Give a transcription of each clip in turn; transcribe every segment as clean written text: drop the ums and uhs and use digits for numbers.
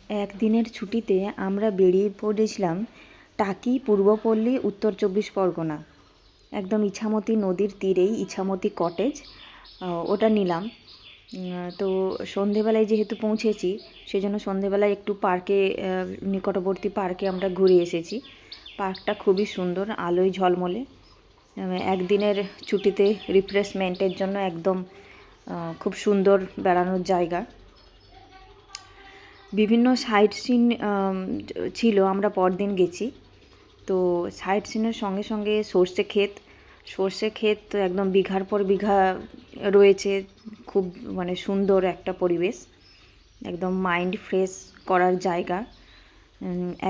একদিনের ছুটিতে আমরা বেরিয়ে পড়েছিলাম টাকি, পূর্বপল্লী, উত্তর 24 পরগনা। একদম ইছামতি নদীর তীরেই ইছামতি কটেজ, ওটা নিলাম। তো সন্ধেবেলায় যেহেতু পৌঁছেছি, সেজন্য সন্ধেবেলায় একটু পার্কে, নিকটবর্তী পার্কে আমরা ঘুরে এসেছি। পার্কটা খুবই সুন্দর, আলোয় ঝলমলে। একদিনের ছুটিতে রিফ্রেশমেন্টের জন্য একদম খুব সুন্দর বেড়ানোর জায়গা। বিভিন্ন সাইট সিন ছিল, আমরা পরদিন গেছি। তো সাইট সিনের সঙ্গে সঙ্গে সর্ষে ক্ষেত একদম বিঘার পর বিঘা রয়েছে। খুব মানে সুন্দর একটা পরিবেশ, একদম মাইন্ড ফ্রেশ করার জায়গা।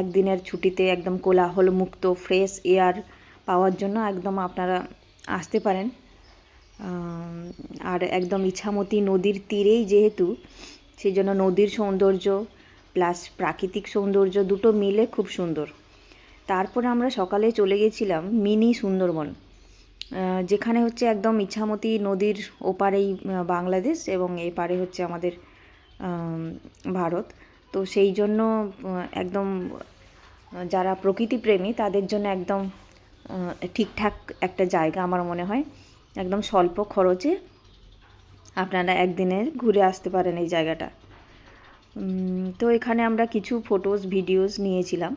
একদিনের ছুটিতে একদম কোলাহল মুক্ত ফ্রেশ এয়ার পাওয়ার জন্য একদম আপনারা আসতে পারেন। আর একদম ইছামতি নদীর তীরেই যেহেতু, সেই জন্য নদীর সৌন্দর্য প্লাস প্রাকৃতিক সৌন্দর্য দুটো মিলে খুব সুন্দর। তারপরে আমরা সকালে চলে গেছিলাম মিনি সুন্দরবন, যেখানে হচ্ছে একদম ইছামতি নদীর ওপারেই বাংলাদেশ এবং এপারে হচ্ছে আমাদের ভারত। তো সেই জন্য একদম যারা প্রকৃতিপ্রেমী তাদের জন্য একদম ঠিকঠাক একটা জায়গা আমার মনে হয়। একদম স্বল্প খরচে আপনারা একদিনের ঘুরে আসতে পারেন এই জায়গাটা। তো এখানে আমরা কিছু ফটোস ভিডিওস নিয়েছিলাম।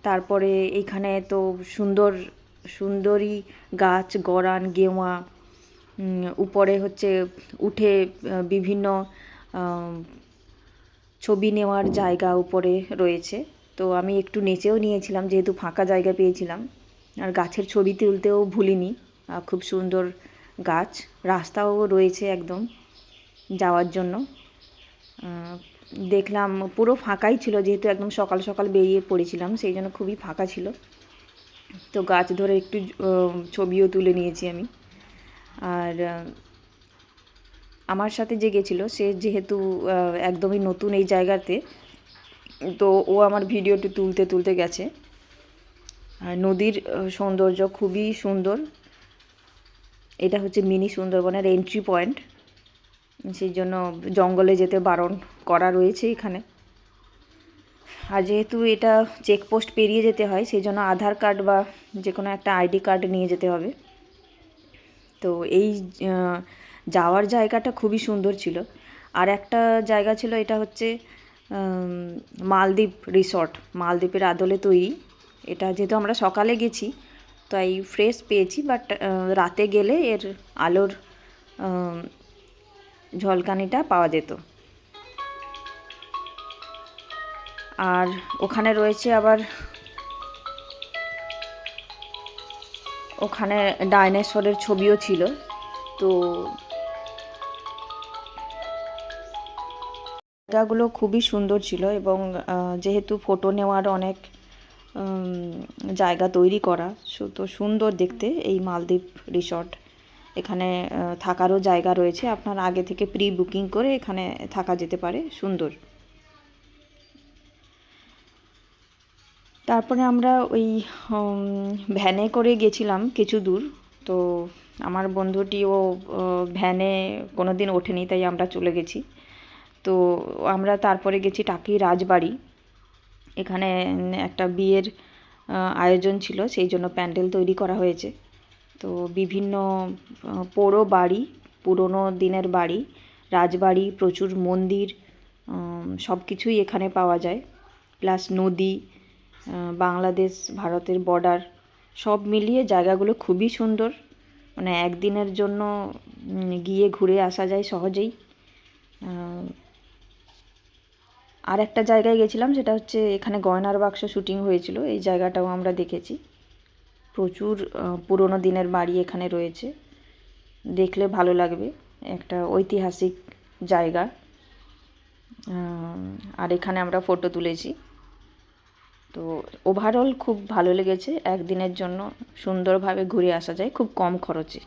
তারপরে এইখানে তো সুন্দরী গাছ, গরান, গেওয়া, উপরে হচ্ছে উঠে বিভিন্ন ছবি নেওয়ার জায়গা উপরে রয়েছে। তো আমি একটু নেচেও নিয়েছিলাম, যেহেতু ফাঁকা জায়গা পেয়েছিলাম। আর গাছের ছবি তুলতেও ভুলিনি। খুব সুন্দর গাছ, রাস্তাও রয়েছে একদম যাওয়ার জন্য। দেখলাম পুরো ফাঁকাই ছিল, যেহেতু একদম সকাল সকাল বেরিয়ে পড়েছিলাম, সেই জন্য খুবই ফাঁকা ছিল। তো গাছ ধরে একটু ছবিও তুলে নিয়েছি আমি। আর আমার সাথে যে গেছিলো, সে যেহেতু একদমই নতুন এই জায়গাতে, তো ও আমার ভিডিওটি তুলতে তুলতে গেছে। আর নদীর সৌন্দর্য খুবই সুন্দর। এটা হচ্ছে মিনি সুন্দরবনের এন্ট্রি পয়েন্ট, সেই জন্য জঙ্গলে যেতে বারণ করা রয়েছে এখানে। আর যেহেতু এটা চেকপোস্ট পেরিয়ে যেতে হয়, সেই জন্য আধার কার্ড বা যে কোনো একটা আইডি কার্ড নিয়ে যেতে হবে। তো এই যাওয়ার জায়গাটা খুবই সুন্দর ছিল। আর একটা জায়গা ছিল, এটা হচ্ছে মালদ্বীপ রিসর্ট, মালদ্বীপের আদলে তৈরি। এটা যেহেতু আমরা সকালে গেছি তাই ফ্রেশ পেয়েছি, বাট রাতে গেলে এর আলোর ঝলকানিটা পাওয়া যেত। আর ওখানে রয়েছে আবার, ওখানে ডাইনোসরের ছবিও ছিল। তো জায়গাগুলো খুবই সুন্দর ছিল এবং যেহেতু ফটো নেওয়ার অনেক জায়গা তৈরি করা, তো সুন্দর দেখতে এই মালদ্বীপ রিসর্ট। এখানে থাকারও জায়গা রয়েছে, আপনার আগে থেকে প্রি বুকিং করে এখানে থাকা যেতে পারে। সুন্দর। তারপরে আমরা ওই ভ্যানে করে গেছিলাম কিছু দূর। তো আমার বন্ধুটিও ভ্যানে কোনো দিন ওঠেনি, তাই আমরা চলে গেছি। তো আমরা তারপরে গেছি টাকি রাজবাড়ি। এখানে একটা বিয়ের আয়োজন ছিল, সেই জন্য প্যান্ডেল তৈরি করা হয়েছে। তো বিভিন্ন পোড়ো বাড়ি, পুরনো দিনের বাড়ি, রাজবাড়ি, প্রচুর মন্দির, সব কিছুই এখানে পাওয়া যায়। প্লাস নদী, বাংলাদেশ ভারতের বর্ডার, সব মিলিয়ে জায়গাগুলো খুবই সুন্দর। মানে একদিনের জন্য গিয়ে ঘুরে আসা যায় সহজেই। আর একটা জায়গায় গেছিলাম, সেটা হচ্ছে এখানে গয়নার বাক্স শুটিং হয়েছিল, এই জায়গাটাও আমরা দেখেছি। প্রচুর পুরনো দিনের বাড়ি এখানে রয়েছে, দেখলে ভালো লাগবে। একটা ঐতিহাসিক জায়গা। আর এখানে আমরা ফটো তুলেছি। তো ওভারঅল খুব ভালো লেগেছে। একদিনের জন্য সুন্দরভাবে ঘুরে আসা যায় খুব কম খরচে।